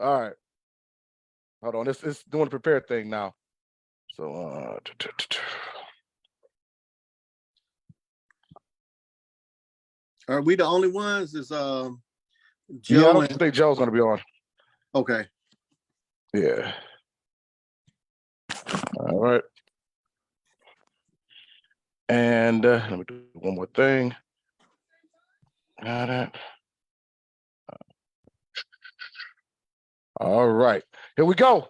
All right. Hold on. It's doing the prepare thing now. So Are we the only ones? Is I Joe don't think Joe's gonna be on. Okay. Yeah. All right. And let me do one more thing. Got it. All right. Here we go.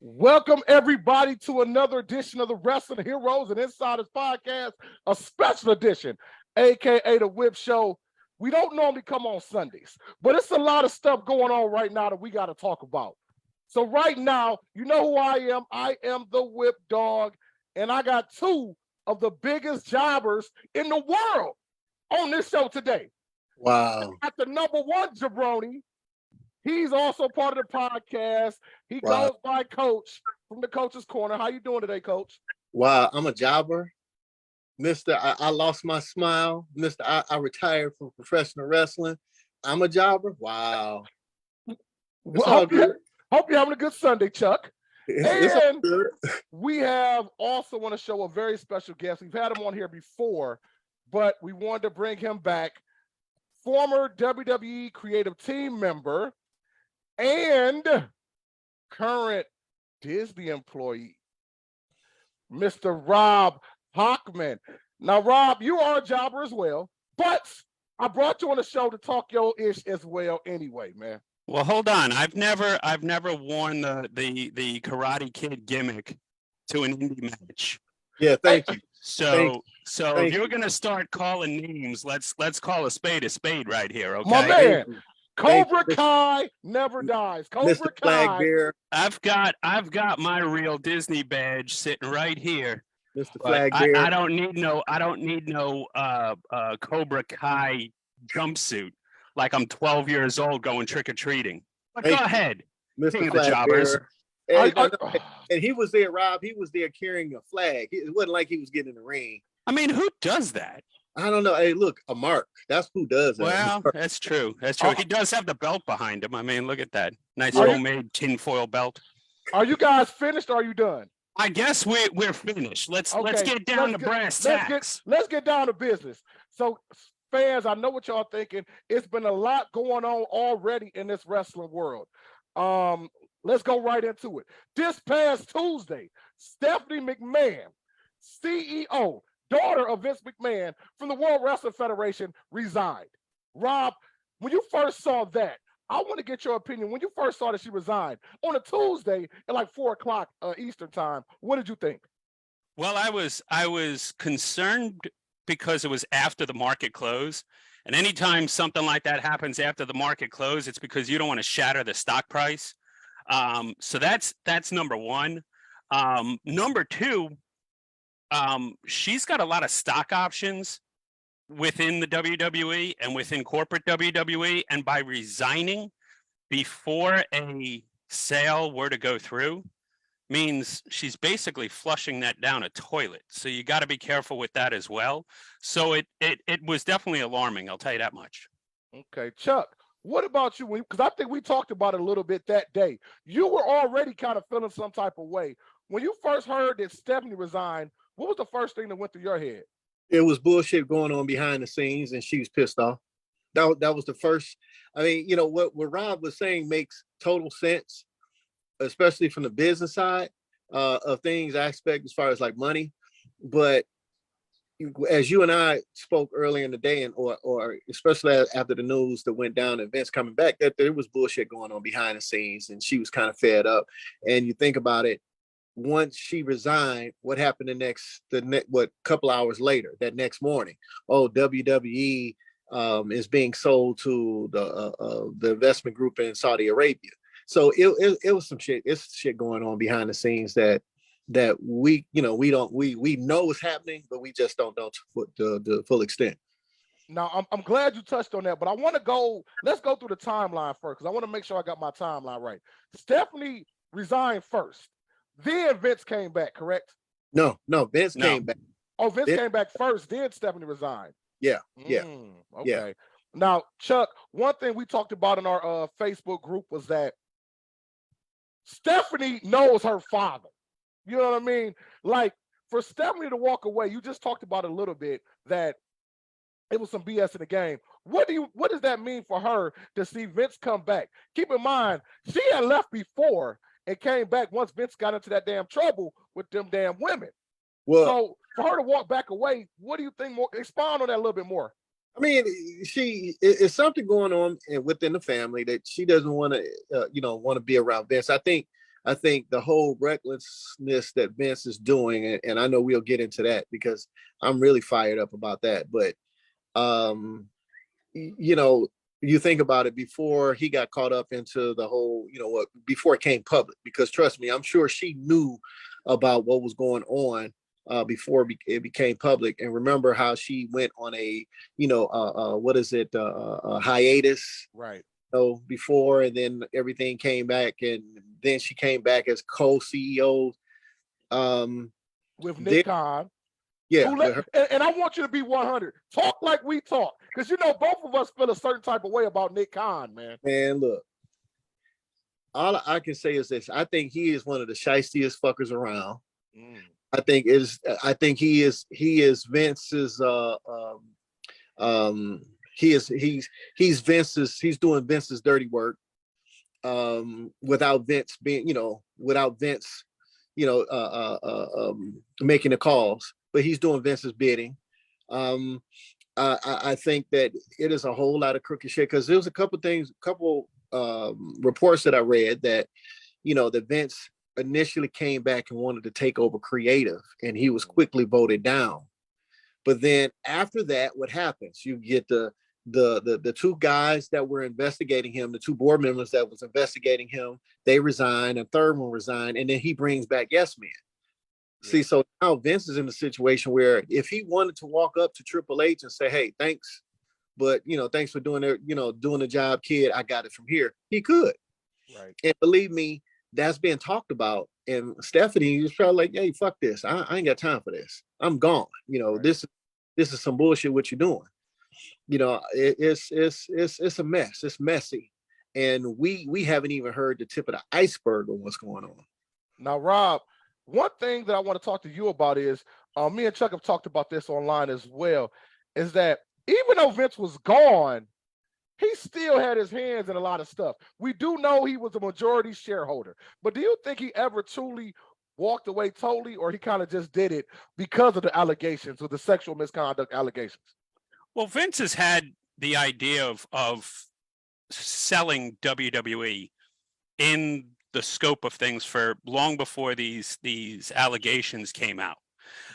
Welcome, everybody, to another edition of the Wrestling Heroes and Insiders Podcast, a special edition, a.k.a. the Whip Show. We don't normally come on Sundays, but it's a lot of stuff going on right now that we got to talk about. So right now, you know who I am. I am the Whip Dog, and I got two of the biggest jobbers in the world on this show today. Wow. At the number one jabroni. He's also part of the podcast. He goes by Coach from the Coach's Corner. How you doing today, Coach? Wow, I'm a jobber. Mr. I lost my smile. Mr. I retired from professional wrestling. I'm a jobber. Wow. Well, hope you're having a good Sunday, Chuck. And we have also on the show a very special guest. We've had him on here before, but we wanted to bring him back. Former WWE creative team member and current Disney employee, Mr. Rob Hochman. Now, Rob, you are a jobber as well, but I brought you on the show to talk your ish as well anyway, man. Well, hold on. I've never worn the Karate Kid gimmick to an indie match. Yeah, thank you. So if you're gonna start calling names, let's call a spade right here, okay? My man, Cobra Kai never dies. Cobra Kai. I've got my real Disney badge sitting right here. Mr. Flagbear. I don't need no Cobra Kai jumpsuit like I'm 12 years old going trick-or-treating. But go ahead, Mr. Flagbear. And he was there, Rob. He was there carrying a flag. It wasn't like he was getting in the ring. I mean, who does that? I don't know. Hey, look, a mark. That's who does that. Well, that's true. That's true. He does have the belt behind him. I mean, look at that. Nice homemade tinfoil belt. Are you guys finished or are you done? I guess we're finished. Let's get down to brass tacks. Let's get down to business. So, fans, I know what y'all thinking. It's been a lot going on already in this wrestling world. Let's go right into it. This past Tuesday, Stephanie McMahon, CEO, daughter of Vince McMahon from the World Wrestling Federation, resigned. Rob, when you first saw that, I want to get your opinion. When you first saw that she resigned on a Tuesday at like 4:00 Eastern time, what did you think? Well, I was concerned because it was after the market close. And anytime something like that happens after the market close, it's because you don't want to shatter the stock price. So that's number one. Number two, she's got a lot of stock options within the WWE and within corporate WWE. And by resigning before a sale were to go through means she's basically flushing that down a toilet. So you got to be careful with that as well. So it was definitely alarming. I'll tell you that much. Okay, Chuck, what about you? Because I think we talked about it a little bit that day. You were already kind of feeling some type of way. When you first heard that Stephanie resigned, what was the first thing that went through your head? It was bullshit going on behind the scenes, and she was pissed off. That was the first. I mean, you know, what Rob was saying makes total sense, especially from the business side of things, aspect as far as like money. But as you and I spoke earlier in the day, and or especially after the news that went down and Vince coming back, that there was bullshit going on behind the scenes, and she was kind of fed up. And you think about it, once she resigned, what happened what couple hours later, that next morning? Oh, WWE is being sold to the investment group in Saudi Arabia. So it was some shit. It's shit going on behind the scenes that we know is happening, but we just don't know to the full extent. Now, I'm glad you touched on that, but I want to let's go through the timeline first, because I want to make sure I got my timeline right. Stephanie resigned first. Then Vince came back, correct? No, Vince came back. Oh, Vince came back first, then Stephanie resigned. Yeah. Okay. Yeah. Now, Chuck, one thing we talked about in our Facebook group was that Stephanie knows her father. You know what I mean? Like, for Stephanie to walk away, you just talked about it a little bit, that it was some BS in the game. What does that mean for her to see Vince come back? Keep in mind, she had left before and came back once Vince got into that damn trouble with them damn women. Well, so for her to walk back away, what do you think more? Expound on that a little bit more. I mean, it's something going on within the family that she doesn't want to, want to be around Vince. I think the whole recklessness that Vince is doing, and I know we'll get into that because I'm really fired up about that. But, you think about it before he got caught up into the whole, before it came public, because trust me, I'm sure she knew about what was going on before it became public. And remember how she went on a, hiatus, right? Before, and then everything came back, and then she came back as co-CEO with Nick Khan. Yeah, and I want you to be 100. Talk like we talk, because both of us feel a certain type of way about Nick Khan, man. Man, look, all I can say is this: I think he is one of the shiestiest fuckers around. I think he is Vince's. He's Vince's. He's doing Vince's dirty work. Without Vince being, making the calls. But he's doing Vince's bidding. I think that it is a whole lot of crooked shit, because there was a couple reports that I read that, that Vince initially came back and wanted to take over creative, and he was quickly voted down. But then after that, what happens? You get the two guys that were investigating him, the two board members that was investigating him, they resign, a third one resigned, and then he brings back Yes Man. See, so now Vince is in a situation where if he wanted to walk up to Triple H and say, "Hey, thanks, but thanks for doing the job, kid. I got it from here," he could. Right. And believe me, that's being talked about. And Stephanie was probably like, "Hey, fuck this. I ain't got time for this. I'm gone. Right. This is some bullshit. What you're doing? It's a mess. It's messy, and we haven't even heard the tip of the iceberg of what's going on." Now, Rob, one thing that I want to talk to you about is, me and Chuck have talked about this online as well, is that even though Vince was gone, he still had his hands in a lot of stuff. We do know he was a majority shareholder, but do you think he ever truly walked away totally, or he kind of just did it because of the allegations, or the sexual misconduct allegations? Well, Vince has had the idea of selling WWE in the scope of things for long before these allegations came out.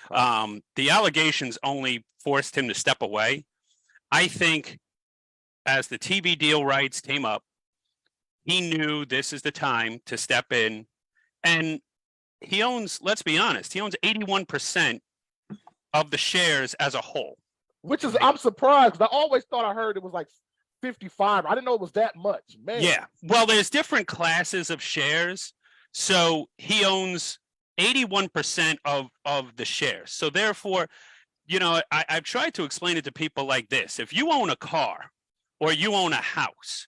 The allegations only forced him to step away. I think as the TV deal rights came up, he knew this is the time to step in. And he owns, let's be honest, he owns 81% of the shares as a whole. Which is, I'm surprised, because I always thought I heard it was like 55. I didn't know it was that much, man. Yeah. Well, there's different classes of shares. So he owns 81% of the shares. So therefore, I've tried to explain it to people like this. If you own a car or you own a house,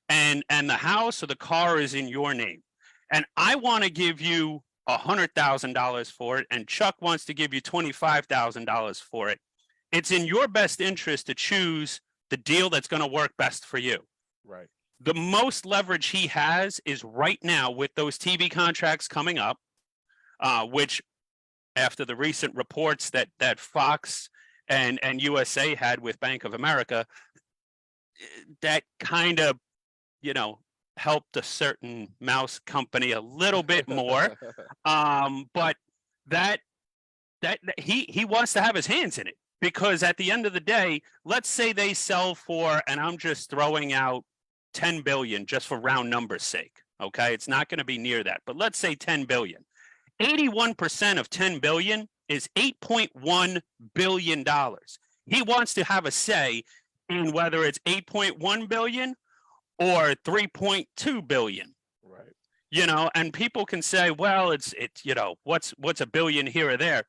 and the house or the car is in your name, and I want to give you $100,000 for it, and Chuck wants to give you $25,000 for it, it's in your best interest to choose the deal that's going to work best for you. Right. The most leverage he has is right now with those TV contracts coming up, which after the recent reports that Fox and USA had with Bank of America, that kind of, helped a certain mouse company a little bit more. But that he wants to have his hands in it. Because at the end of the day, let's say they sell for, and I'm just throwing out 10 billion just for round numbers sake. Okay. It's not going to be near that, but let's say 10 billion. 81% of 10 billion is $8.1 billion. He wants to have a say in whether it's 8.1 billion or 3.2 billion. Right. And people can say, well, it's what's a billion here or there.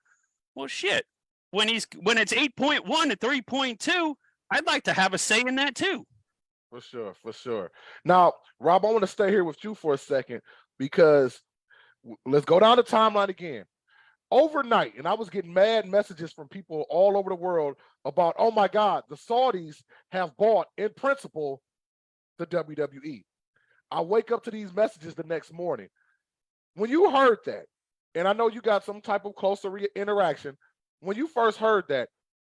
Well, shit. When it's 8.1 to 3.2, I'd like to have a say in that too. For sure, for sure. Now, Rob, I want to stay here with you for a second because let's go down the timeline again. Overnight, and I was getting mad messages from people all over the world about, oh my God, the Saudis have bought, in principle, the WWE. I wake up to these messages the next morning. When you heard that, and I know you got some type of closer interaction, when you first heard that,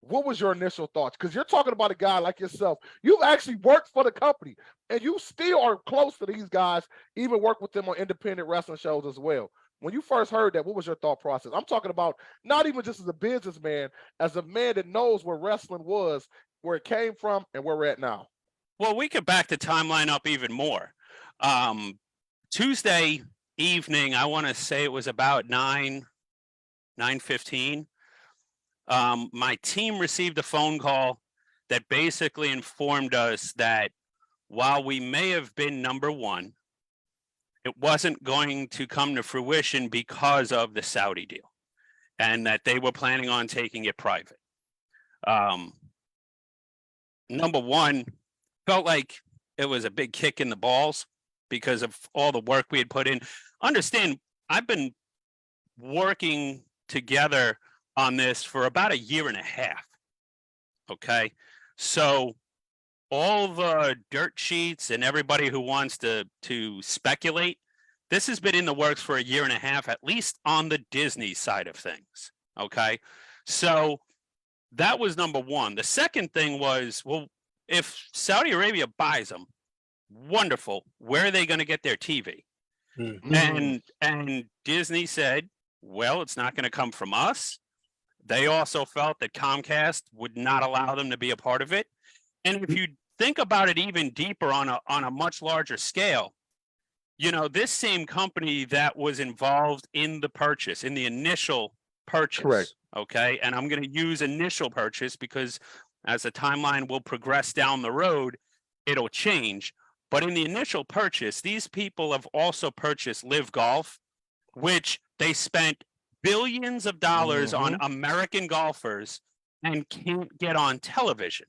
what was your initial thoughts? Because you're talking about a guy like yourself. You've actually worked for the company, and you still are close to these guys, even work with them on independent wrestling shows as well. When you first heard that, what was your thought process? I'm talking about not even just as a businessman, as a man that knows where wrestling was, where it came from, and where we're at now. Well, we could back the timeline up even more. Tuesday evening, I want to say it was about 9:15. My team received a phone call that basically informed us that while we may have been number one, it wasn't going to come to fruition because of the Saudi deal, and that they were planning on taking it private. Number one, felt like it was a big kick in the balls because of all the work we had put in. Understand, I've been working together on this for about a year and a half. Okay. So all the dirt sheets and everybody who wants to speculate, this has been in the works for a year and a half, at least on the Disney side of things. Okay. So that was number one. The second thing was, well, if Saudi Arabia buys them, wonderful. Where are they going to get their TV? Mm-hmm. And Disney said, well, it's not going to come from us. They also felt that Comcast would not allow them to be a part of it. And if you think about it even deeper on a much larger scale, you know, this same company that was involved in the purchase, in the initial purchase. Correct. Okay. And I'm going to use initial purchase because as the timeline will progress down the road, it'll change. But in the initial purchase, these people have also purchased Live Golf, which they spent billions of dollars on American golfers and can't get on television.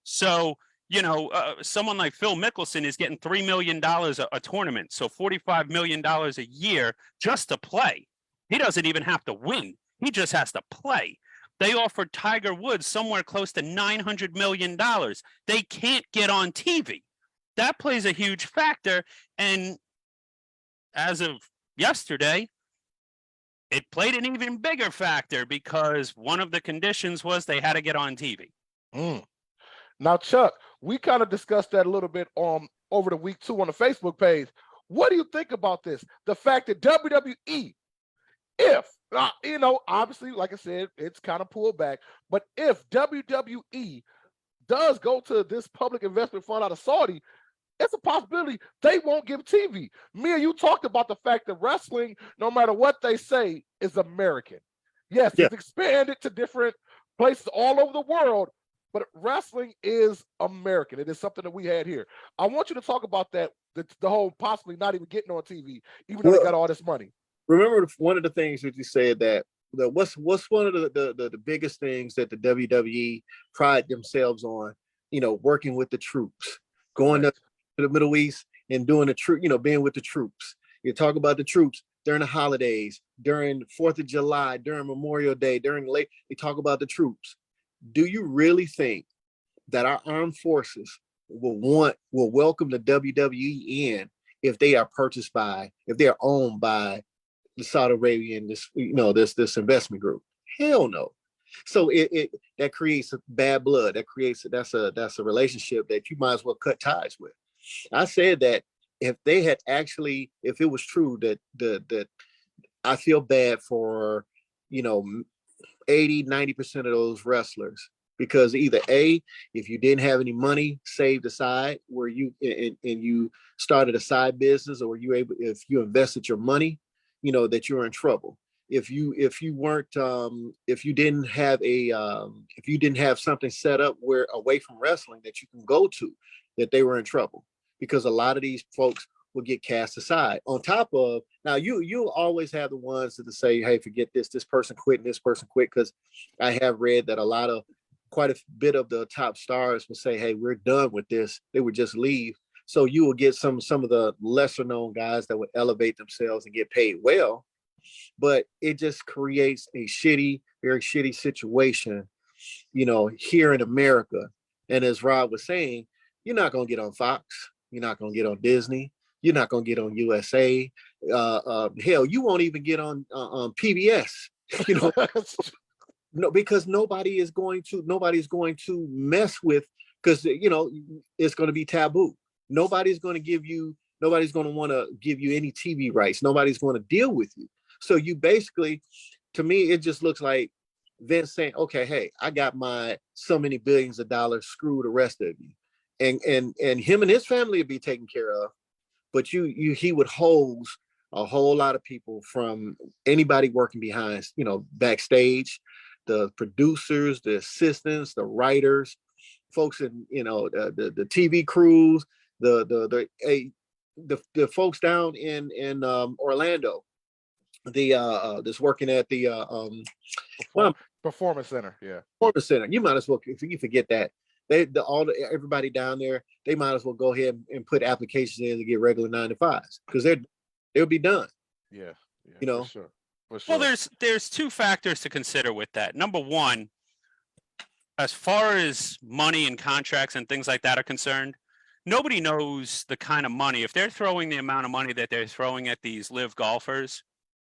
So, you know, someone like Phil Mickelson is getting $3 million a tournament. So $45 million a year just to play. He doesn't even have to win. He just has to play. They offered Tiger Woods somewhere close to $900 million. They can't get on TV. That plays a huge factor. And as of yesterday, it played an even bigger factor because one of the conditions was they had to get on TV. Now, Chuck, we kind of discussed that a little bit over the week too on the Facebook page. What do you think about this? The fact that WWE, if, you know, obviously, like I said, it's kind of pulled back, but if WWE does go to this public investment fund out of Saudi, it's a possibility they won't give TV. Me and you talked about the fact that wrestling, no matter what they say, is American. Yes, it's expanded to different places all over the world, but wrestling is American. It is something that we had here. I want you to talk about that, the whole possibly not even getting on TV, even though they got all this money. Remember one of the things that you said that what's one of the biggest things that the WWE pride themselves on, you know, working with the troops, going to the Middle East and doing the troop, you know, being with the troops. You talk about the troops during the holidays, during 4th of July, during Memorial Day, they talk about the troops. Do you really think that our armed forces will welcome the WWE in if they are if they are owned by the Saudi Arabian, this investment group? Hell no. So that creates bad blood. That's a relationship that you might as well cut ties with. I said that if it was true that I feel bad for, you know, 80-90% of those wrestlers, because either A, if you didn't have any money saved aside where you and you started a side business, or if you invested your money, you know, that you're in trouble. If you didn't have something set up where away from wrestling that you can go to, that they were in trouble, because a lot of these folks will get cast aside. On top of, now you always have the ones that say, hey, forget this person quit and this person quit, because I have read that a lot of quite a bit of the top stars would say, hey, we're done with this. They would just leave. So you will get some of the lesser known guys that would elevate themselves and get paid well. But it just creates a very shitty situation, here in America. And as Rob was saying, you're not going to get on Fox. You're not going to get on Disney. You're not going to get on USA. Hell, you won't even get on PBS. No, because nobody's going to mess with, because it's going to be taboo. Nobody's going to want to give you any TV rights. Nobody's going to deal with you. So you basically, to me, it just looks like Vince saying, okay, hey, I got my so many billions of dollars, screw the rest of you. And him and his family would be taken care of. But he would hose a whole lot of people from anybody working behind, backstage, the producers, the assistants, the writers, folks in, the TV crews, the folks down in Orlando, that's working at the Performance Center. Yeah. Performance Center. You might as well, if you forget that. Everybody down there, they might as well go ahead and put applications in to get regular 9-to-5s, because they'll be done. Yeah. For sure. Well, there's two factors to consider with that. Number one, as far as money and contracts and things like that are concerned, nobody knows the kind of money. If they're throwing the amount of money that they're throwing at these live golfers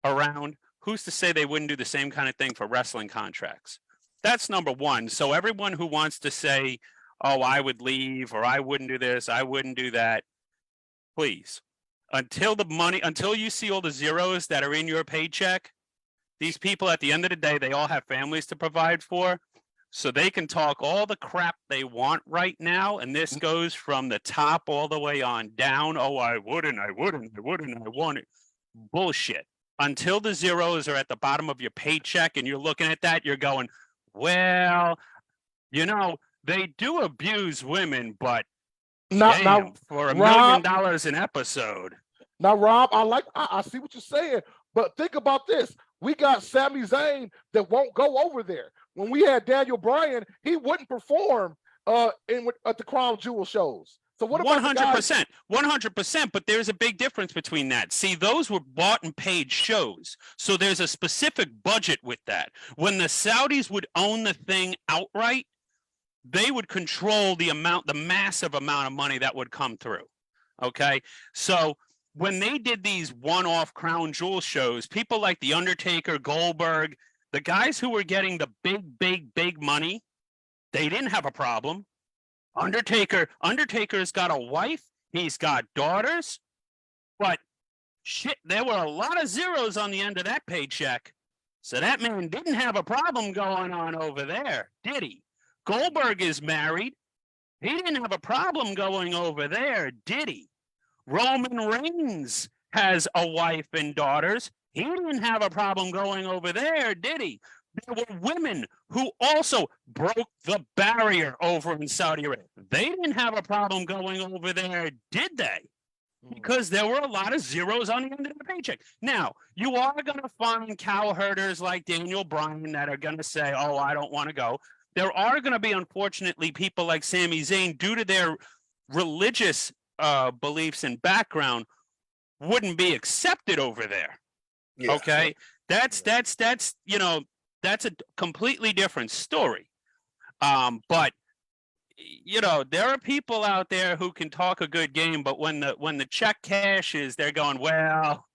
around, who's to say they wouldn't do the same kind of thing for wrestling contracts? That's number one. So everyone who wants to say, oh, I would leave, or I wouldn't do this, I wouldn't do that, please. Until you see all the zeros that are in your paycheck, these people at the end of the day, they all have families to provide for. So they can talk all the crap they want right now. And this goes from the top all the way on down. Oh, I wouldn't. I want it. Bullshit. Until the zeros are at the bottom of your paycheck and you're looking at that, you're going, well, they do abuse women, but damn, for $1 million an episode. Now, Rob, I see what you're saying, but think about this. We got Sami Zayn that won't go over there. When we had Daniel Bryan, he wouldn't perform at the Crown Jewel shows. So what about 100%, 100%, but there's a big difference between that. See, those were bought and paid shows. So there's a specific budget with that. When the Saudis would own the thing outright, they would control the massive amount of money that would come through. Okay. So when they did these one-off Crown Jewel shows, people like The Undertaker, Goldberg, the guys who were getting the big money, they didn't have a problem. Undertaker's got a wife, he's got daughters, but shit, there were a lot of zeros on the end of that paycheck. So that man didn't have a problem going on over there, did he? Goldberg is married. He didn't have a problem going over there, did he? Roman Reigns has a wife and daughters. He didn't have a problem going over there, did he? There were women who also broke the barrier over in Saudi Arabia. They didn't have a problem going over there, did they? Because there were a lot of zeros on the end of the paycheck. Now, you are going to find cow herders like Daniel Bryan that are going to say, oh, I don't want to go. There are going to be, unfortunately, people like Sami Zayn, due to their religious beliefs and background, wouldn't be accepted over there. Yeah. Okay? That's a completely different story. But there are people out there who can talk a good game, but when the check cashes, they're going, well,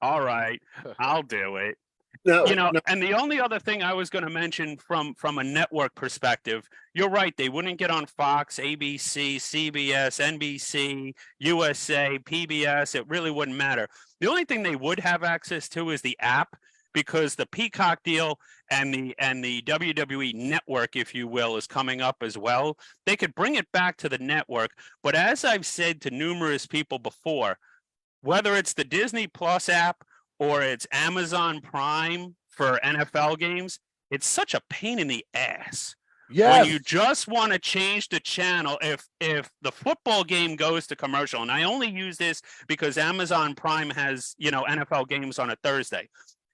all right, I'll do it. No. And the only other thing I was going to mention from a network perspective, you're right, they wouldn't get on Fox, ABC, CBS, NBC, USA, PBS. It really wouldn't matter. The only thing they would have access to is the app, because the Peacock deal and the WWE network, if you will, is coming up as well. They could bring it back to the network. But as I've said to numerous people before, whether it's the Disney Plus app or it's Amazon Prime for NFL games, it's such a pain in the ass. Yes. When you just want to change the channel, if the football game goes to commercial, and I only use this because Amazon Prime has, NFL games on a Thursday.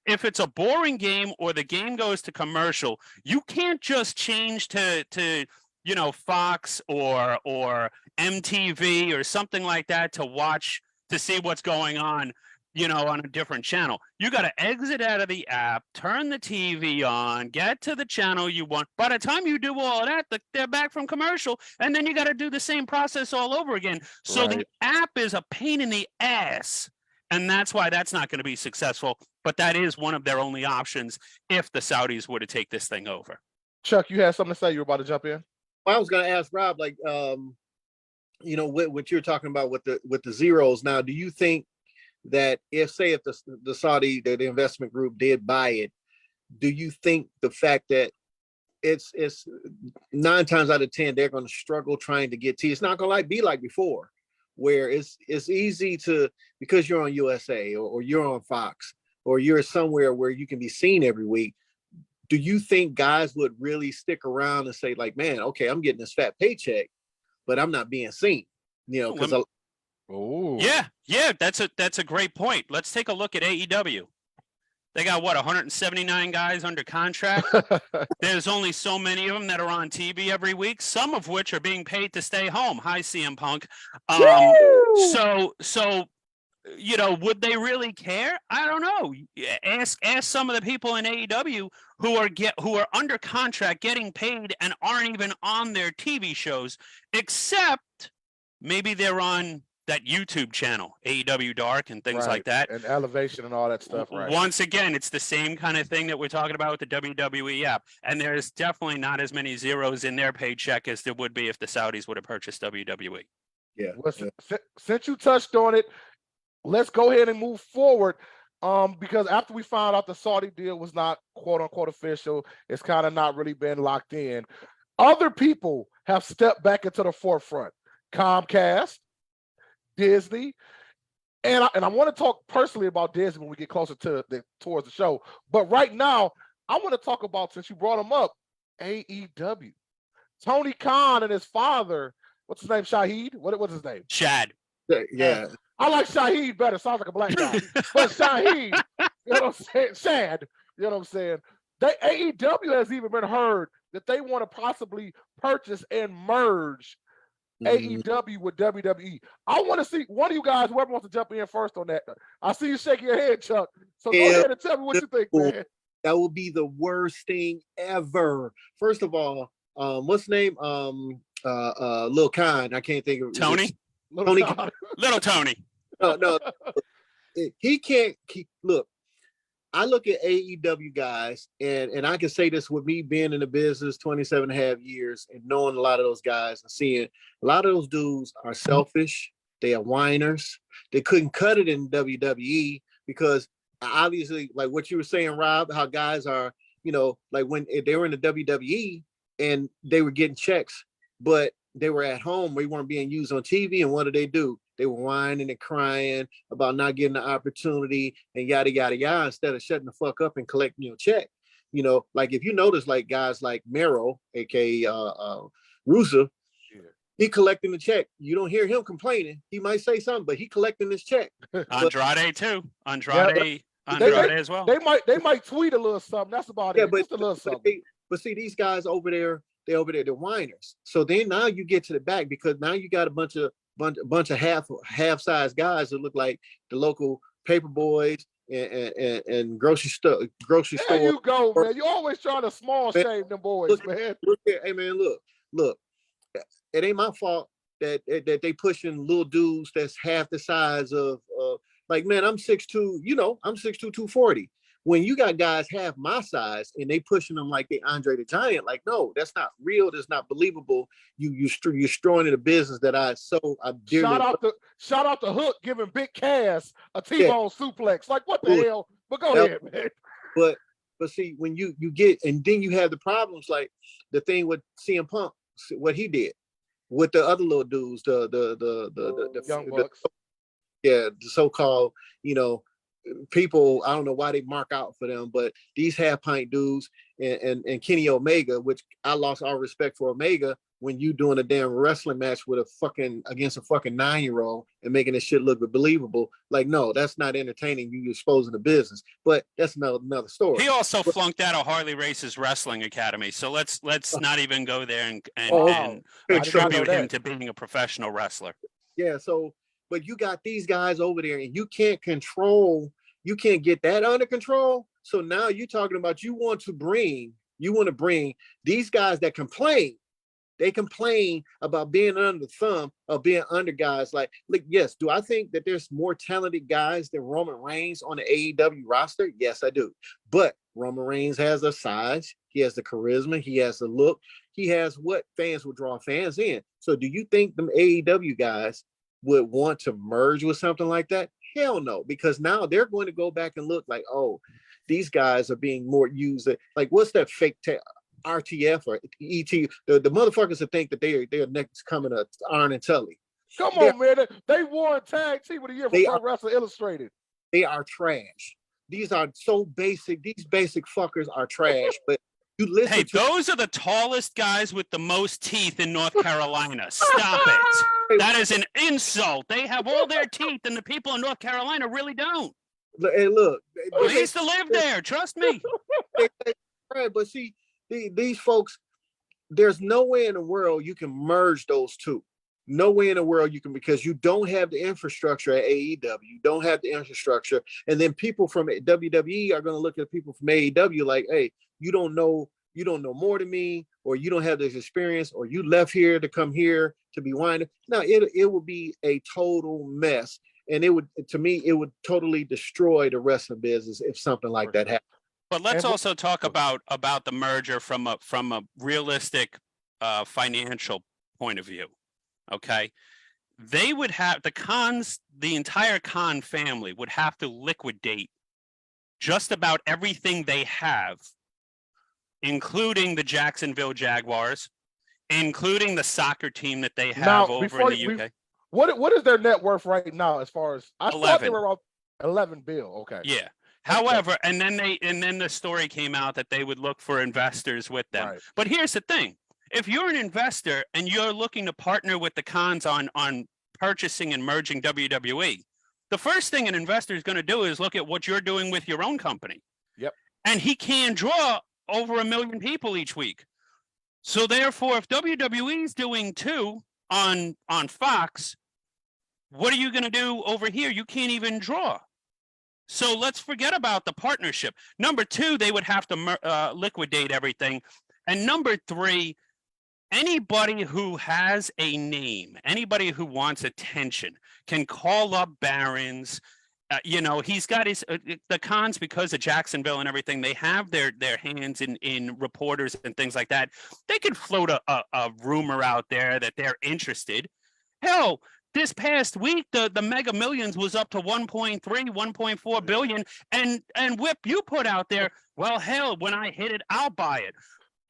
if it's a boring game or the game goes to commercial, you can't just change to Fox or MTV or something like that to see what's going on, on a different channel. You got to exit out of the app, turn the TV on, get to the channel you want. By the time you do all of that, they're back from commercial, and then you got to do the same process all over again. So the app is a pain in the ass, and that's why that's not going to be successful. But that is one of their only options if the Saudis were to take this thing over. Chuck, you had something to say? You were about to jump in. Well, I was going to ask Rob, like, what you're talking about with the zeros. Now, do you think that if the Saudi, the investment group did buy it, do you think the fact that it's 9 times out of 10 they're going to struggle trying to get it's not going to be like before, where it's easy to, because you're on USA or you're on Fox or you're somewhere where you can be seen every week? Do you think guys would really stick around and say, like, man, okay, I'm getting this fat paycheck, but I'm not being seen, because yeah, that's a great point. Let's take a look at AEW. They got 179 guys under contract. There's only so many of them that are on TV every week, some of which are being paid to stay home. Hi, CM Punk. So would they really care? I don't know. Ask some of the people in AEW who are under contract, getting paid, and aren't even on their TV shows, except maybe they're on that YouTube channel, AEW Dark and things like that. And Elevation and all that stuff, right? Once again, it's the same kind of thing that we're talking about with the WWE app. And there's definitely not as many zeros in their paycheck as there would be if the Saudis would have purchased WWE. Yeah. Well, since you touched on it, let's go ahead and move forward. Because after we found out the Saudi deal was not quote unquote official, it's kind of not really been locked in. Other people have stepped back into the forefront. Comcast, Disney, and I want to talk personally about Disney when we get closer towards the show. But right now, I want to talk about, since you brought him up, AEW. Tony Khan and his father, what's his name? Shahid? What's his name? Shad. Yeah. I like Shahid better. Sounds like a black guy. But Shahid, you know what I'm saying? Shad, you know what I'm saying? AEW has even been heard that they want to possibly purchase and merge AEW with WWE. I want to see one of you guys, whoever wants to jump in first on that. I see you shaking your head, Chuck. So go ahead and tell me what you think, man. That would be the worst thing ever. First of all, what's his name? Lil Khan. I can't think of Tony. Little Tony. No. He can't look. I look at AEW guys, and I can say this with me being in the business 27 and a half years and knowing a lot of those guys and seeing a lot of those dudes are selfish. They are whiners. They couldn't cut it in WWE because obviously, like what you were saying, Rob, how guys are, like when they were in the WWE and they were getting checks, but they were at home, they weren't being used on TV. And what do? They were whining and crying about not getting the opportunity and yada, yada, yada, instead of shutting the fuck up and collecting your check. Like if you notice, like guys like Mero, aka Rusev, he collecting the check. You don't hear him complaining. He might say something, but he collecting his check. Andrade too. Andrade as well. They might tweet a little something. That's about it. Just a little something. But see, these guys over there, they're whiners. So then now you get to the back because now you got a bunch of half-sized guys that look like the local paper boys and grocery store. There you go, man. You always trying to small shame them boys, man. Hey man, look. It ain't my fault that they pushing little dudes that's half the size of like, man, I'm 6'2", I'm 6'2", 240. When you got guys half my size and they pushing them like they Andre the Giant, like, no, that's not real. That's not believable. You're destroying the business that I dearly. Shout out to Hook giving Big Cass a T-bone suplex. Like, what the hell? But go ahead, man. But see, when you get, and then you have the problems like the thing with CM Punk, what he did with the other little dudes, the Young Bucks. The so-called, people, I don't know why they mark out for them, but these half pint dudes and Kenny Omega, which I lost all respect for Omega, when you doing a damn wrestling match with against a fucking 9-year-old and making this shit look believable. Like, no, that's not entertaining. You exposing the business, but that's another story. He also flunked out of Harley Race's wrestling academy, so let's not even go there and attribute him to being a professional wrestler. Yeah, so but you got these guys over there, and you can't get that under control. So now you're talking about you want to bring these guys that complain. They complain about being under the thumb of being under guys like, yes, do I think that there's more talented guys than Roman Reigns on the AEW roster? Yes, I do. But Roman Reigns has a size, he has the charisma, he has the look, he has what fans will draw fans in. So do you think them AEW guys would want to merge with something like that? Hell no, because now they're going to go back and look like, oh, these guys are being more used. Like, what's that fake RTF or ET, the motherfuckers that think that they're next coming to Arn and Tully. Come on, man. They won tag team of the year for Pro Wrestling Illustrated. They are trash. These are so basic. These basic fuckers are trash. But you listen Hey, those are the tallest guys with the most teeth in North Carolina. Stop it. That is an insult. They have all their teeth, and the people in North Carolina really don't. Hey, look. I used to live there. Trust me. But see, these folks, there's no way in the world you can merge those two. No way in the world you can, because you don't have the infrastructure at AEW. You don't have the infrastructure. And then people from WWE are going to look at people from AEW like, hey, you don't know more than me, or you don't have this experience, or you left here to come here to be whining. No, it would be a total mess. And it would totally destroy the wrestling business if something like that happened. But let's also talk about the merger from a realistic financial point of view. Okay, they would have the entire Khan family would have to liquidate just about everything they have, including the Jacksonville Jaguars, including the soccer team that they have over in the UK. What is their net worth right now? As far as I 11. thought they were around 11 bill. Okay. Yeah. However, and then the story came out that they would look for investors with them. Right. But here's the thing. If you're an investor and you're looking to partner with the Khans on purchasing and merging WWE, the first thing an investor is going to do is look at what you're doing with your own company. Yep. And he can draw over 1 million people each week. So therefore, if WWE is doing 2 on Fox, what are you going to do over here? You can't even draw. So let's forget about the partnership. Number 2, they would have to liquidate everything. And number 3, anybody who has a name, anybody who wants attention can call up Barron's. He's got the Khans, because of Jacksonville and everything, they have their hands in reporters and things like that. They could float a rumor out there that they're interested. Hell, this past week, the Mega Millions was up to 1.3, 1.4 billion. And Whip, you put out there, well, hell, when I hit it, I'll buy it.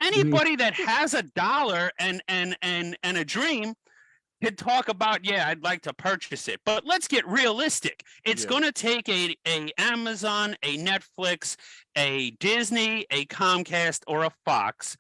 Anybody that has $1 and a dream could talk about, yeah, I'd like to purchase it. But let's get realistic. It's going to take a Amazon, a Netflix, a Disney, a Comcast, or a Fox.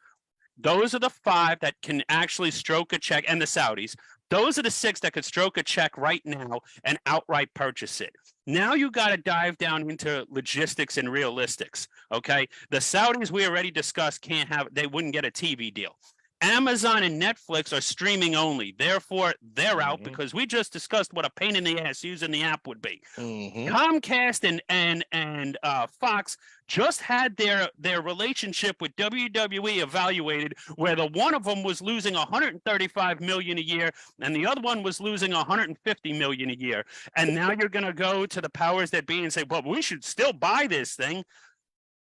Those are the 5 that can actually stroke a check, and the Saudis. Those are the 6 that could stroke a check right now and outright purchase it. Now you got to dive down into logistics and realistics. Okay, the Saudis, we already discussed, they wouldn't get a TV deal. Amazon and Netflix are streaming only. Therefore, they're out, because we just discussed what a pain in the ass using the app would be. Comcast and Fox just had their relationship with WWE evaluated, where the one of them was losing $135 million a year and the other one was losing $150 million a year. And now you're going to go to the powers that be and say, well, we should still buy this thing.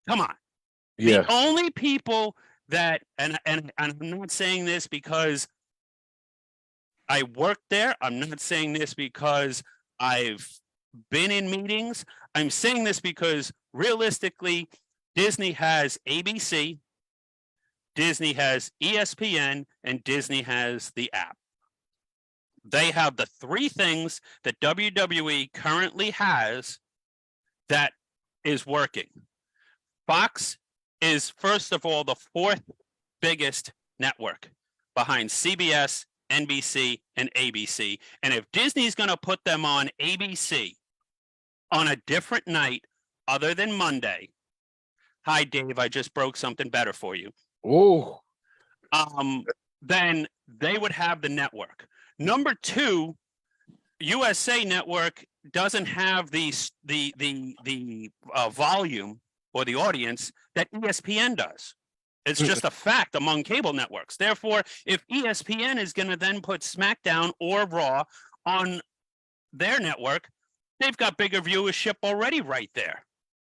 Come on. Yeah. The only people that, and I'm not saying this because I worked there. I'm not saying this because I've been in meetings. I'm saying this because realistically, Disney has ABC, Disney has ESPN, and Disney has the app. They have the 3 things that WWE currently has that is working. Fox is, first of all, the 4th biggest network. behind CBS, NBC, and ABC. And if Disney's going to put them on ABC on a different night other than Monday, hi, Dave, I just broke something better for you. Oh, then they would have the network. Number two, USA Network doesn't have the volume or the audience that ESPN does. It's just a fact among cable networks. Therefore, if ESPN is going to then put SmackDown or Raw on their network, they've got bigger viewership already right there.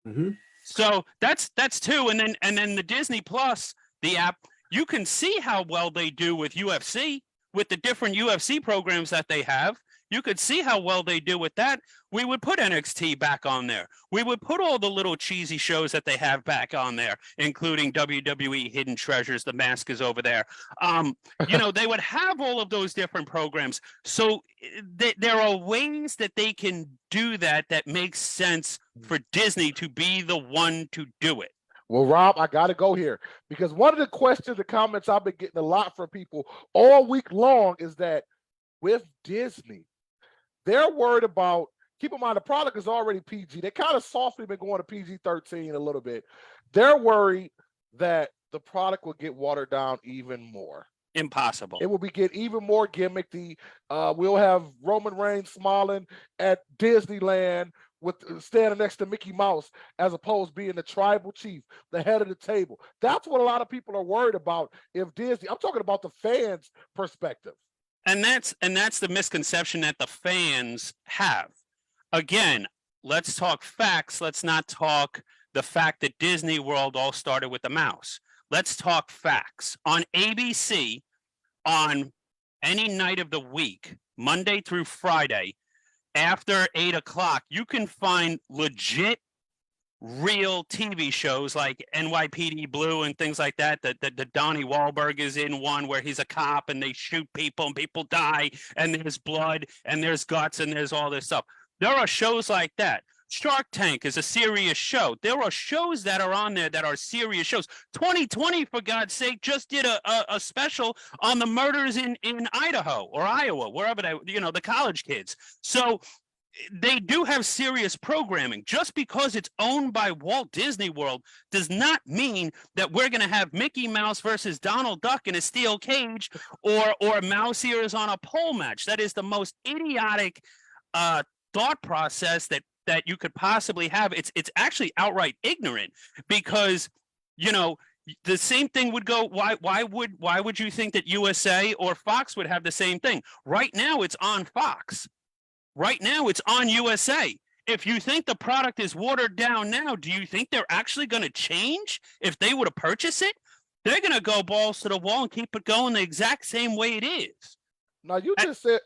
Mm-hmm. So that's two, and then the Disney Plus, the app, you can see how well they do with UFC, with the different UFC programs that they have. You could see how well they do with that. We would put NXT back on there. We would put all the little cheesy shows that they have back on there, including WWE Hidden Treasures. The Mask is over there. They would have all of those different programs. So there are ways that they can do that makes sense for Disney to be the one to do it. Well, Rob, I got to go here because one of the questions, the comments I've been getting a lot from people all week long is that with Disney, they're worried about, keep in mind, the product is already PG. They kind of softly been going to PG-13 a little bit. They're worried that the product will get watered down even more. Impossible. It will get even more gimmicky. We'll have Roman Reigns smiling at Disneyland with standing next to Mickey Mouse as opposed to being the tribal chief, the head of the table. That's what a lot of people are worried about if Disney, I'm talking about the fans' perspective. And that's the misconception that the fans have. Again, let's talk facts. Let's not talk the fact that Disney World all started with the mouse. Let's talk facts. On ABC, on any night of the week, Monday through Friday, after 8 o'clock, you can find legit real TV shows like NYPD Blue and things like that. The Donnie Wahlberg is in one where he's a cop and they shoot people and people die and there's blood and there's guts and there's all this stuff. There are shows like that. Shark Tank is a serious show. There are shows that are on there that are serious shows. 2020, for God's sake, just did a special on the murders in Idaho or Iowa, wherever the college kids. So they do have serious programming. Just because it's owned by Walt Disney World does not mean that we're going to have Mickey Mouse versus Donald Duck in a steel cage or mouse ears on a pole match. That is the most idiotic thought process that you could possibly have. It's actually outright ignorant because, the same thing would go. Why would you think that USA or Fox would have the same thing? Right now, it's on Fox. Right now, it's on USA. If you think the product is watered down now, do you think they're actually going to change if they were to purchase it? They're going to go balls to the wall and keep it going the exact same way it is. Now, you did say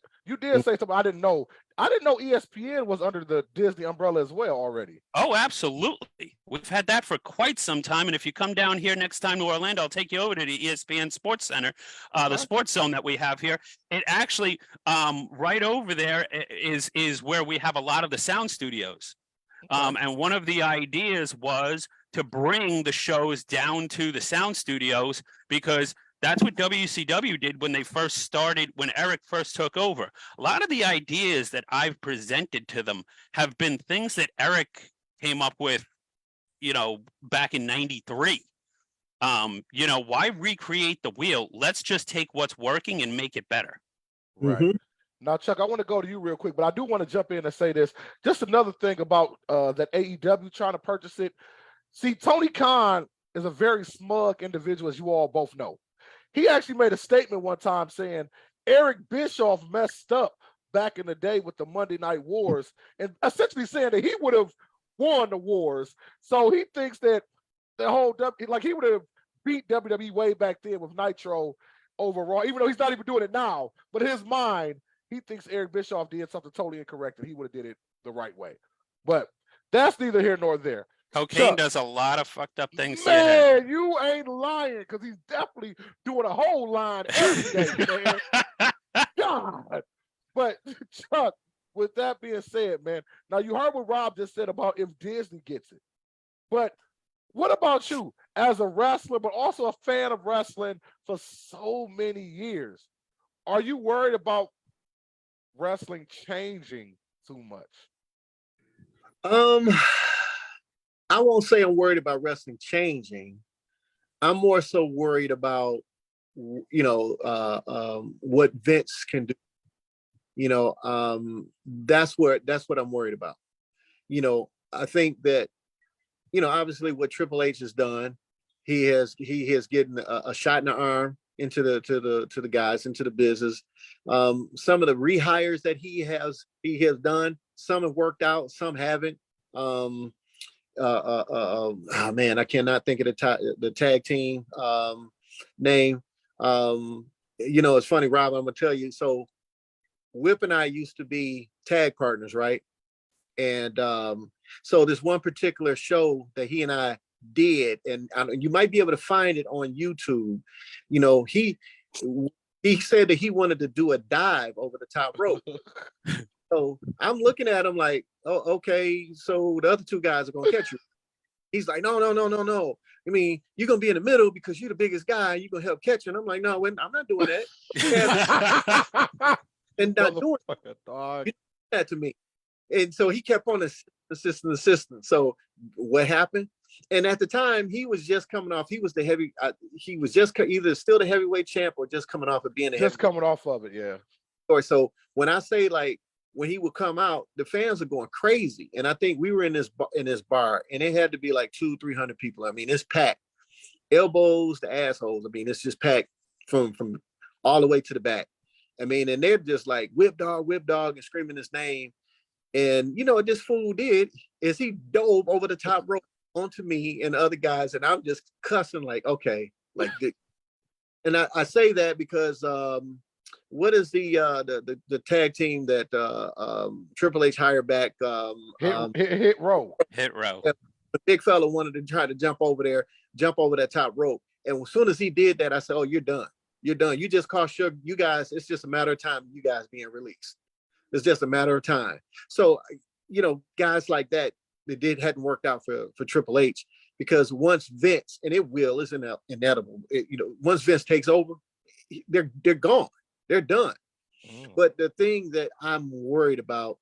something I didn't know. I didn't know ESPN was under the Disney umbrella as well already. Oh, absolutely. We've had that for quite some time. And if you come down here next time to Orlando, I'll take you over to the ESPN Sports Center, the sports zone that we have here. It actually, right over there is where we have a lot of the sound studios. And one of the ideas was to bring the shows down to the sound studios because that's what WCW did when they first started, when Eric first took over. A lot of the ideas that I've presented to them have been things that Eric came up with, back in '93. Why recreate the wheel? Let's just take what's working and make it better. Right. Mm-hmm. Now, Chuck, I want to go to you real quick, but I do want to jump in and say this. Just another thing about that AEW trying to purchase it. See, Tony Khan is a very smug individual, as you all both know. He actually made a statement one time saying Eric Bischoff messed up back in the day with the Monday Night Wars and essentially saying that he would have won the wars. So he thinks that the whole, he would have beat WWE way back then with Nitro overall, even though he's not even doing it now. But in his mind, he thinks Eric Bischoff did something totally incorrect and he would have did it the right way. But that's neither here nor there. Cocaine does a lot of fucked up things. Man, you ain't lying because he's definitely doing a whole line every day, man. God. But Chuck, with that being said, man, now you heard what Rob just said about if Disney gets it. But What about you as a wrestler, but also a fan of wrestling for so many years? Are you worried about wrestling changing too much? I won't say I'm worried about wrestling changing. I'm more so worried about, what Vince can do. That's what I'm worried about. I think that, obviously what Triple H has done, he has given a shot in the arm into the guys, into the business. Some of the rehires that he has done, some have worked out, some haven't. Oh man, I cannot think of the tag team name. It's funny, Rob, I'm gonna tell you. So Whip and I used to be tag partners, right? And so this one particular show that he and I did, and you might be able to find it on YouTube. He said that he wanted to do a dive over the top rope. So I'm looking at him like, oh, okay, so the other two guys are gonna catch you. He's like, no. I mean, you're gonna be in the middle because you're the biggest guy. You're gonna help catch. And I'm like, no, I'm not doing that. And not doing that to me. And so he kept on assistant. So what happened? And at the time, he was just coming off. He was the heavy. He was just either still the heavyweight champ or just coming off of being a just coming off of it. Yeah. Or so when I say like when he would come out, the fans are going crazy. And I think we were in this bar, and it had to be like 200-300 people. I mean, it's packed, elbows to assholes. I mean, it's just packed from all the way to the back. I mean, and they're just like whip dog, and screaming his name. And what this fool did is he dove over the top rope onto me and the other guys, and I'm just cussing like, okay, like this. And I say that because what is the tag team that Triple H hired back? Hit Row. Hit Row. The big fella wanted to try to jump over that top rope, and as soon as he did that, I said, "Oh, you're done. You're done. You just cost you guys. It's just a matter of time. You guys being released. It's just a matter of time." So, guys like that, hadn't worked out for Triple H, because once Vince, and it's inedible. Once Vince takes over, they're gone. They're done. But the thing that I'm worried about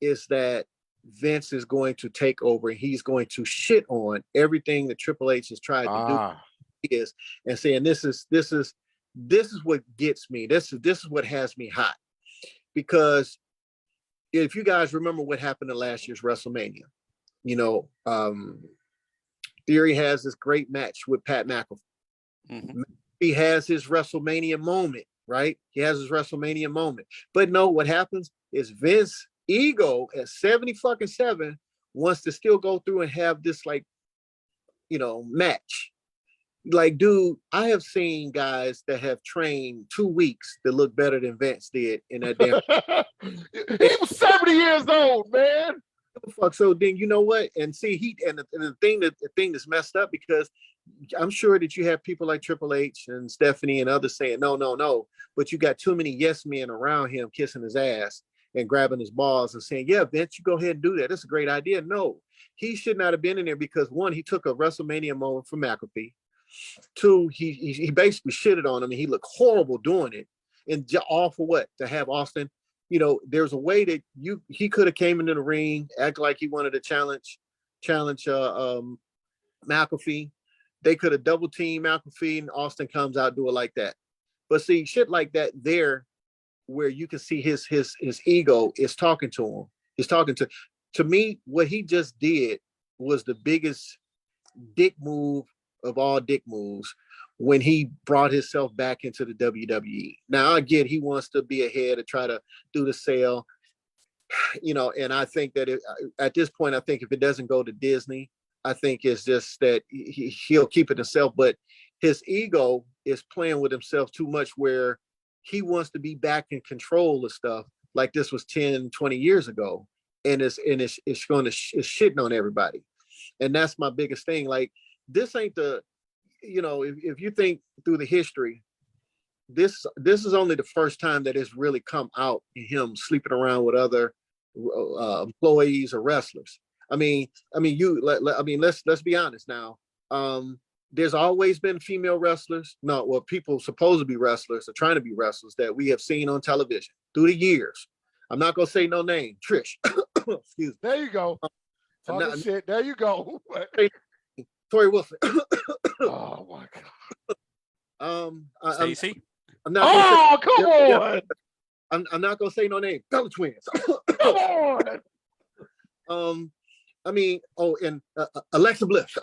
is that Vince is going to take over, and he's going to shit on everything that Triple H has tried to do, and saying this is what gets me. This is what has me hot, because if you guys remember what happened in last year's WrestleMania, Theory has this great match with Pat McAfee. Mm-hmm. He has his WrestleMania moment, right? He has his WrestleMania moment. But no, what happens is Vince ego at 77 wants to still go through and have this match. Like, dude, I have seen guys that have trained 2 weeks that look better than Vince did in that damn. He was 70 years old, man. Fuck. So then you know what? And see, the thing that's messed up, because I'm sure that you have people like Triple H and Stephanie and others saying no, but you got too many yes men around him kissing his ass and grabbing his balls and saying, yeah, Vince, you go ahead and do that. That's a great idea. No, he should not have been in there, because one, he took a WrestleMania moment from McAfee. Two, he basically shitted on him, and he looked horrible doing it. And all for what? To have Austin. There's a way that he could have came into the ring, act like he wanted to challenge McAfee. They could have double teamed McAfee, and Austin comes out, do it like that. But see, shit like that there, where you can see his ego is talking to him. He's talking to me. What he just did was the biggest dick move of all dick moves, when he brought himself back into the WWE. Now I get he wants to be ahead to try to do the sale, and I think that at this point, I think if it doesn't go to Disney, I think it's just that he'll keep it himself. But his ego is playing with himself too much, where he wants to be back in control of stuff like this was 10, 20 years ago. And it's shitting on everybody. And that's my biggest thing. Like, this ain't if you think through the history, this is only the first time that it's really come out in him sleeping around with other employees or wrestlers. Let's be honest now. There's always been female wrestlers. No, well, people supposed to be wrestlers or trying to be wrestlers that we have seen on television through the years. I'm not gonna say no name. Trish. Excuse me. There you go. Talking shit. There you go. Tori Wilson. Oh my God. Stacey? I'm not gonna come on. I'm not gonna say no name. Bella Twins. Come on. I mean, and Alexa Bliss.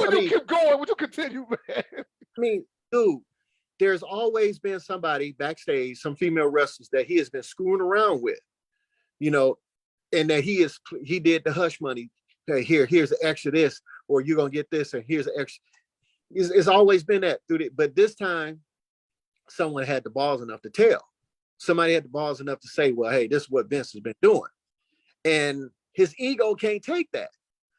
Would you keep going? Would you continue, man? I mean, dude, there's always been somebody backstage, some female wrestlers that he has been screwing around with, you know, and that he did the hush money. Hey, here's the extra this, or you're gonna get this, and here's the extra. It's always been that, dude. But this time, someone had the balls enough to tell. Somebody had the balls enough to say, well, hey, this is what Vince has been doing. And his ego can't take that.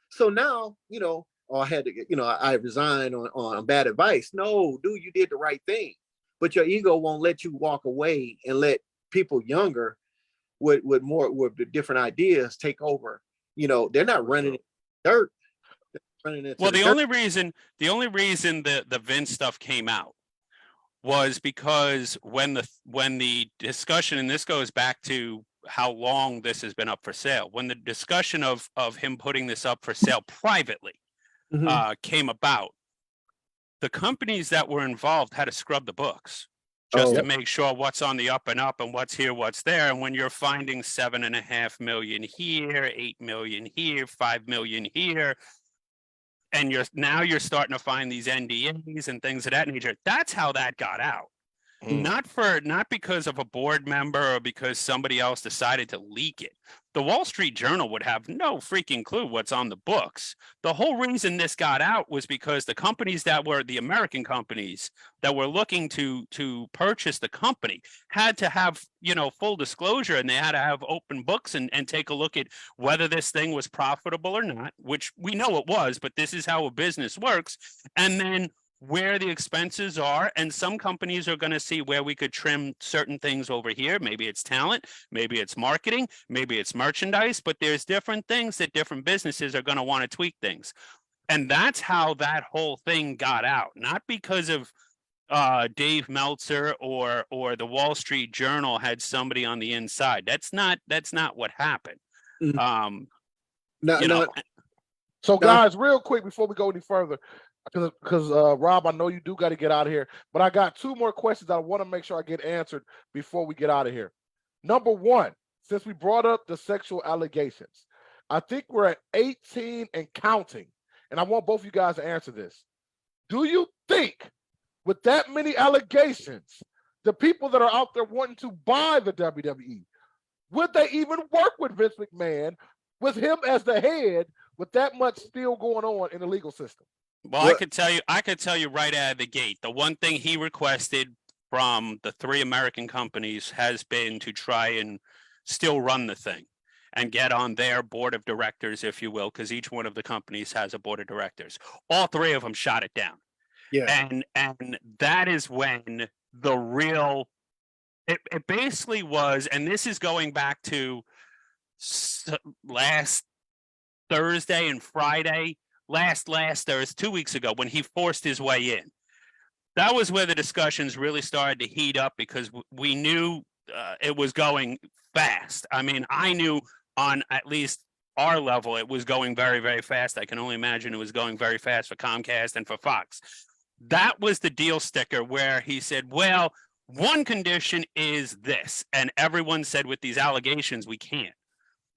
So now, you know, I had to, you know, I resigned on bad advice. No, dude, you did the right thing. But your ego won't let you walk away and let people younger with different ideas take over. You know, they're not running in dirt. Well, the only reason the Vince stuff came out was because when the discussion, and this goes back to how long this has been up for sale, when the discussion of him putting this up for sale privately came about, the companies that were involved had to scrub the books just to make sure what's on the up and up and what's here, what's there. And when you're finding 7.5 million here, 8 million here, 5 million here, and you're starting to find these NDAs and things of that nature, that's how that got out. Not because of a board member or because somebody else decided to leak it. The Wall Street Journal would have no freaking clue what's on the books. The whole reason this got out was because the companies that were the American companies that were looking to purchase the company had to have, you know, full disclosure, and they had to have open books and take a look at whether this thing was profitable or not, which we know it was, but this is how a business works. And then where the expenses are, and some companies are going to see where we could trim certain things over here. Maybe it's talent, maybe it's marketing, maybe it's merchandise, but there's different things that different businesses are going to want to tweak things. And that's how that whole thing got out, not because of Dave Meltzer or the Wall Street Journal had somebody on the inside. That's not what happened. So guys, real quick before we go any further, because Rob, I know you do got to get out of here, but I got two more questions I want to make sure I get answered before we get out of here. Number one, since we brought up the sexual allegations, I think we're at 18 and counting, and I want both of you guys to answer this. Do you think with that many allegations, the people that are out there wanting to buy the WWE, would they even work with Vince McMahon with him as the head with that much still going on in the legal system? Well, I could tell you right out of the gate, the one thing he requested from the three American companies has been to try and still run the thing and get on their board of directors, if you will, because each one of the companies has a board of directors. All three of them shot it down. Yeah. And that is when the real, it basically was, and this is going back to last Thursday and Friday, last Thursday, 2 weeks ago, when he forced his way in. That was where the discussions really started to heat up, because we knew it was going fast. I mean, I knew on at least our level it was going very, very fast. I can only imagine it was going very fast for Comcast and for Fox. That was the deal sticker where he said, well, one condition is this. And everyone said, with these allegations, we can't.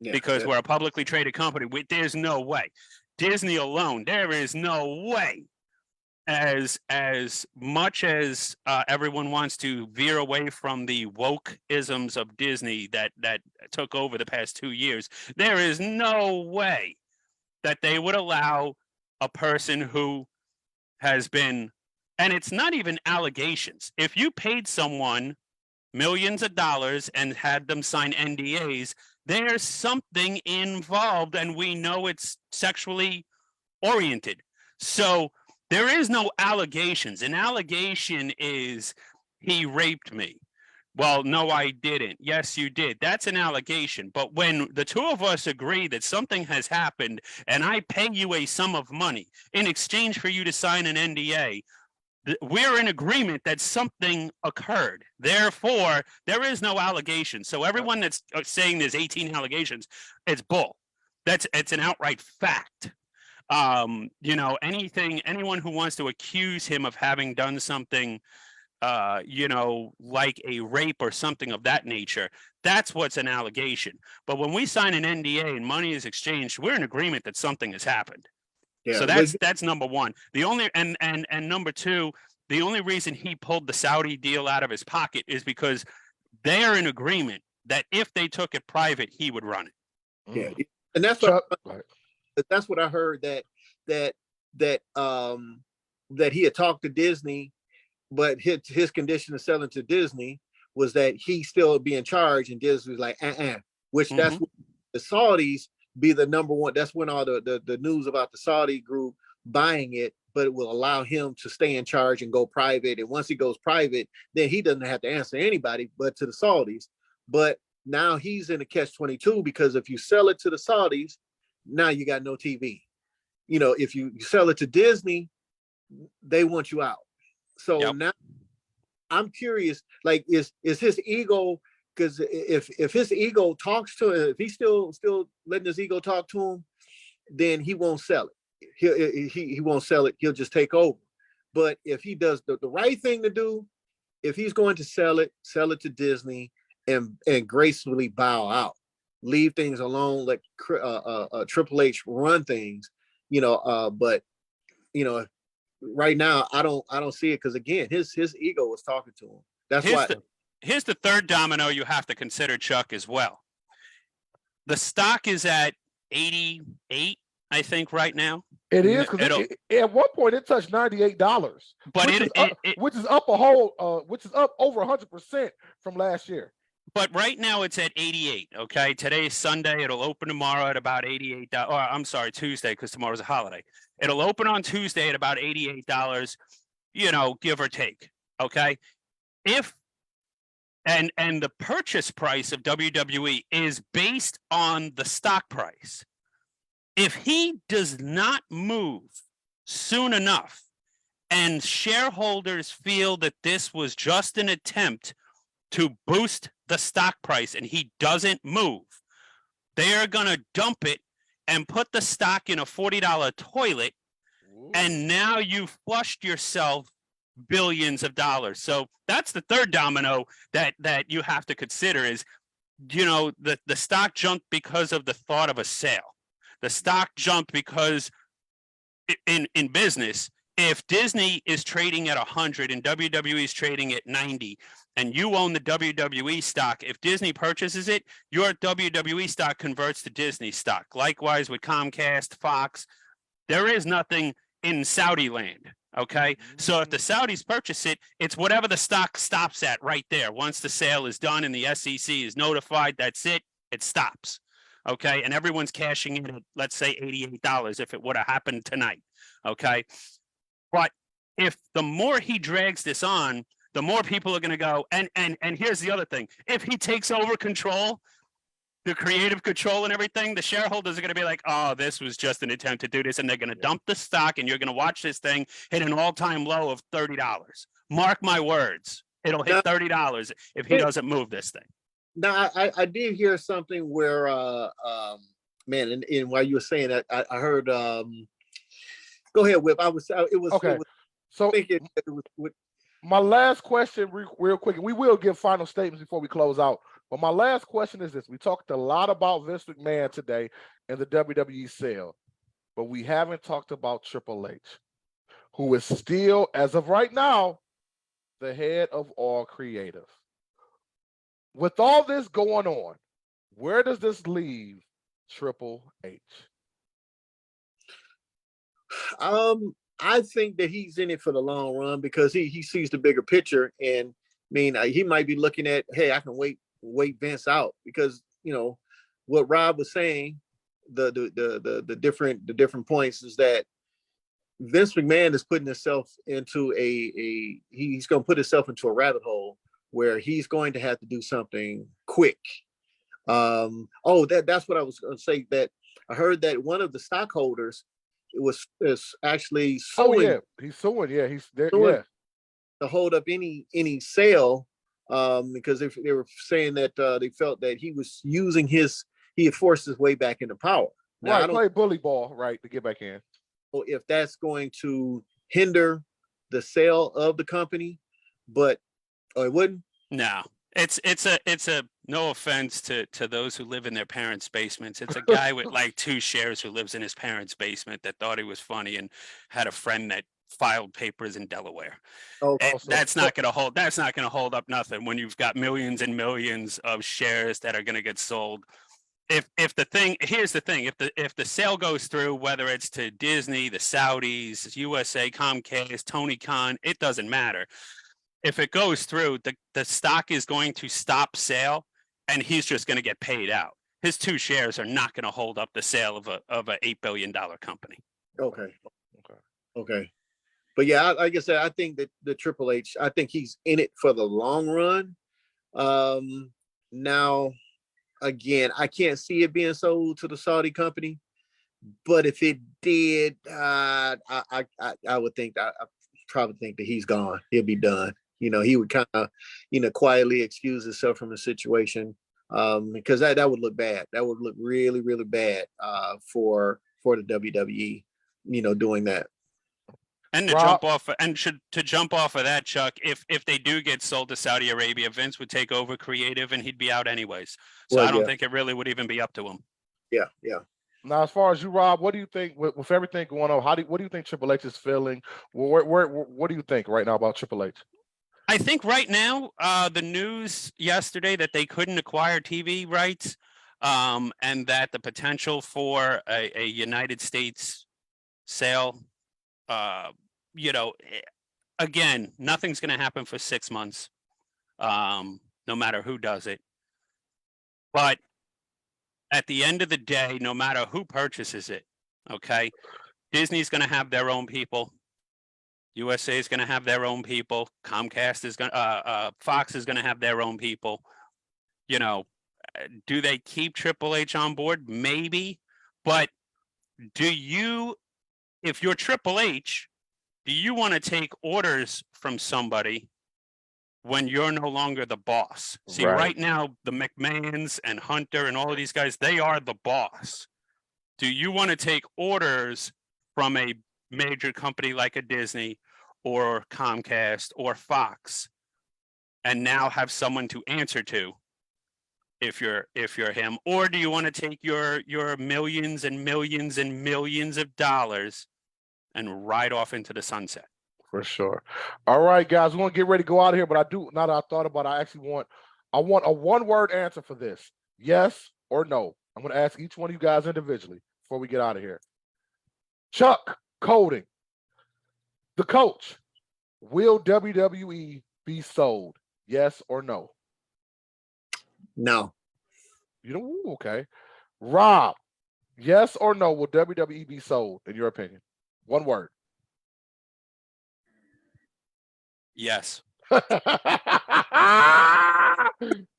Yeah, because we're a publicly traded company. There's no way. Disney alone, there is no way. As much as everyone wants to veer away from the woke-isms of Disney that took over the past 2 years, there is no way that they would allow a person who has been, and it's not even allegations. If you paid someone millions of dollars and had them sign NDAs, there's something involved, and we know it's sexually oriented. So there is no allegations. An allegation is he raped me. Well, no, I didn't. Yes, you did. That's an allegation. But when the two of us agree that something has happened and I pay you a sum of money in exchange for you to sign an NDA, we're in agreement that something occurred. Therefore, there is no allegation. So everyone that's saying there's 18 allegations, it's bull. It's an outright fact. Anyone who wants to accuse him of having done something like a rape or something of that nature, that's what's an allegation. But when we sign an NDA and money is exchanged, we're in agreement that something has happened. Yeah, so that's number one. The only and number two, the only reason he pulled the Saudi deal out of his pocket is because they're in agreement that if they took it private, he would run it. Yeah, and that's what I heard, that he had talked to Disney, but his condition of selling to Disney was that he still be in charge, and Disney was like, which that's what the Saudis be the number one. That's when all the news about the Saudi group buying it, but it will allow him to stay in charge and go private. And once he goes private, then he doesn't have to answer anybody but to the Saudis. But now he's in a catch-22, because if you sell it to the Saudis, now you got no TV. If you sell it to Disney, they want you out. So now I'm curious, like, is his ego, because if his ego talks to him, if he's still letting his ego talk to him, then he won't sell it. He won't sell it. He'll just take over. But if he does the right thing to do, if he's going to sell it to Disney and gracefully bow out, leave things alone, let Triple H run things, but right now I don't see it, because again, his ego was talking to him. That's why. Here's the third domino you have to consider, Chuck, as well. The stock is at 88, I think, right now. It is, because at one point it touched $98, but which is up over 100% from last year. But right now it's at 88. Okay, today's Sunday. It'll open tomorrow at about $88. Or I'm sorry, Tuesday, because tomorrow's a holiday. It'll open on Tuesday at about $88. Give or take. Okay, and the purchase price of WWE is based on the stock price. If he does not move soon enough, and shareholders feel that this was just an attempt to boost the stock price, and he doesn't move, they are going to dump it and put the stock in a $40 toilet. Ooh. And now you've flushed yourself billions of dollars. So that's the third domino that you have to consider is, the stock jumped because of the thought of a sale. The stock jumped because in business, if Disney is trading at 100 and WWE is trading at 90, and you own the WWE stock, if Disney purchases it, your WWE stock converts to Disney stock. Likewise with Comcast, Fox. There is nothing in Saudi land. Okay, so if the Saudis purchase it, it's whatever the stock stops at right there. Once the sale is done and the SEC is notified, that's it. It stops. Okay, and everyone's cashing in at, let's say, $88 if it would have happened tonight. Okay, but if the more he drags this on, the more people are going to go. And here's the other thing: if he takes over control, the creative control and everything, the shareholders are going to be like, oh, this was just an attempt to do this. And they're going to dump the stock, and you're going to watch this thing hit an all-time low of $30. Mark my words. It'll hit $30 if he doesn't move this thing. Now, I did hear something where, man, and while you were saying that, I heard, go ahead, Whip. Okay. My last question real quick, and we will give final statements before we close out. But my last question is this. We talked a lot about Vince McMahon today and the WWE sale, but we haven't talked about Triple H, who is still, as of right now, the head of all creative. With all this going on, where does this leave Triple H? I think that he's in it for the long run, because he sees the bigger picture. And I mean, he might be looking at, hey, I can wait Vince out, because what Rob was saying, the different points is that Vince McMahon is putting himself into he's going to put himself into a rabbit hole where he's going to have to do something quick. That's what I was going to say. That I heard that one of the stockholders is actually suing. Oh yeah, he's suing. Yeah, he's there. Suing Yeah, to hold up any sale, because they were saying that they felt that he was using he had forced his way back into power. Now, right. I don't Play bully ball, right, to get back in. know if that's going to hinder the sale of the company, but it wouldn't. No, it's a no offense to those who live in their parents' basements. It's a guy with like 2 shares who lives in his parents' basement that thought he was funny and had a friend that filed papers in Delaware. That's not going to hold up nothing when you've got millions and millions of shares that are going to get sold. Here's the thing, if the sale goes through, whether it's to Disney, the Saudis, USA, Comcast, Tony Khan, it doesn't matter. If it goes through, the stock is going to stop sale and he's just going to get paid out. His 2 shares are not going to hold up the sale of a $8 billion company. Okay. But yeah, like I said, I think that the Triple H, I think he's in it for the long run. Now, again, I can't see it being sold to the Saudi company, but if it did, I would think I probably think that he's gone. He'll be done. He would kind of, quietly excuse himself from the situation, because that would look bad. That would look really, really bad for the WWE, doing that. And to jump off of that, Chuck, if they do get sold to Saudi Arabia, Vince would take over creative and he'd be out anyways. So I don't think it really would even be up to him. Yeah. Now, as far as you, Rob, what do you think with everything going on? What do you think Triple H is feeling? What do you think right now about Triple H? I think right now, the news yesterday that they couldn't acquire TV rights, and that the potential for a United States sale, again, nothing's going to happen for 6 months, no matter who does it. But at the end of the day, no matter who purchases it, okay, Disney's going to have their own people. USA is going to have their own people. Comcast is going Fox is going to have their own people. Do they keep Triple H on board? Maybe. But if you're Triple H, do you want to take orders from somebody when you're no longer the boss? See, right now, the McMahons and Hunter and all of these guys, they are the boss. Do you want to take orders from a major company like a Disney or Comcast or Fox and now have someone to answer to if you're him? Or do you want to take your millions and millions and millions of dollars and ride off into the sunset? For sure. All right, guys, we want to get ready to go out of here, but now that I thought about it, I want a 1-word answer for this. Yes or no. I'm going to ask each one of you guys individually before we get out of here. Chuck Colding, the coach, will WWE be sold? Yes or no? No. Okay. Rob, yes or no, will WWE be sold, in your opinion? 1 word. Yes.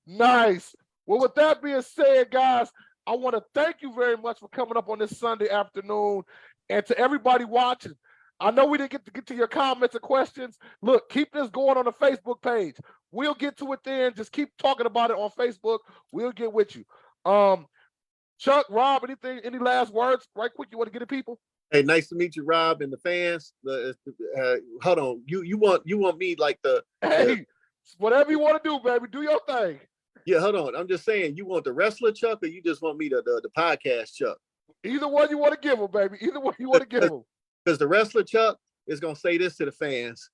Nice. Well, with that being said, guys, I want to thank you very much for coming up on this Sunday afternoon. And to everybody watching, I know we didn't get to your comments or questions. Look, keep this going on the Facebook page. We'll get to it then. Just keep talking about it on Facebook. We'll get with you. Chuck, Rob, any last words right quick you want to get to people? Hey, nice to meet you, Rob, and the fans. Hold on, you want me like whatever you want to do, baby. Do your thing. Yeah, hold on. I'm just saying, you want the wrestler Chuck, or you just want me the podcast Chuck? Either one you want to give him, baby. Either one you want to give him. Because the wrestler Chuck is gonna say this to the fans.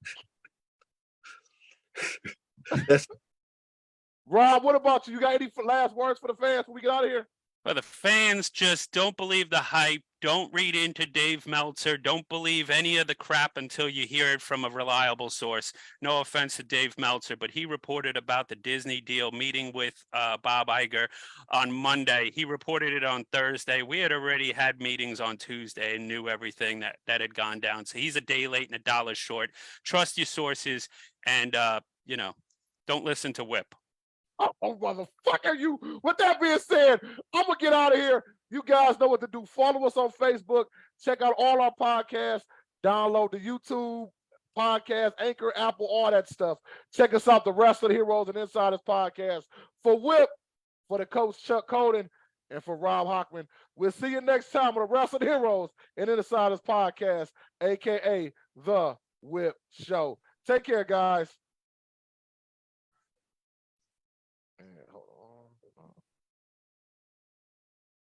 Rob, what about you? You got any last words for the fans when we get out of here? For the fans, just don't believe the hype. Don't read into Dave Meltzer. Don't believe any of the crap until you hear it from a reliable source. No offense to Dave Meltzer, but he reported about the Disney deal meeting with Bob Iger on Monday. He reported it on Thursday. We had already had meetings on Tuesday and knew everything that had gone down. So he's a day late and $1 short. Trust your sources and, Don't listen to Whip. Oh, motherfucker, you. With that being said, I'm going to get out of here. You guys know what to do. Follow us on Facebook. Check out all our podcasts. Download the YouTube podcast, Anchor, Apple, all that stuff. Check us out, the Rest of the Heroes and Insiders podcast. For Whip, for the coach Chuck Coden, and for Rob Hochman. We'll see you next time on the Rest of the Heroes and Insiders podcast, a.k.a. The Whip Show. Take care, guys.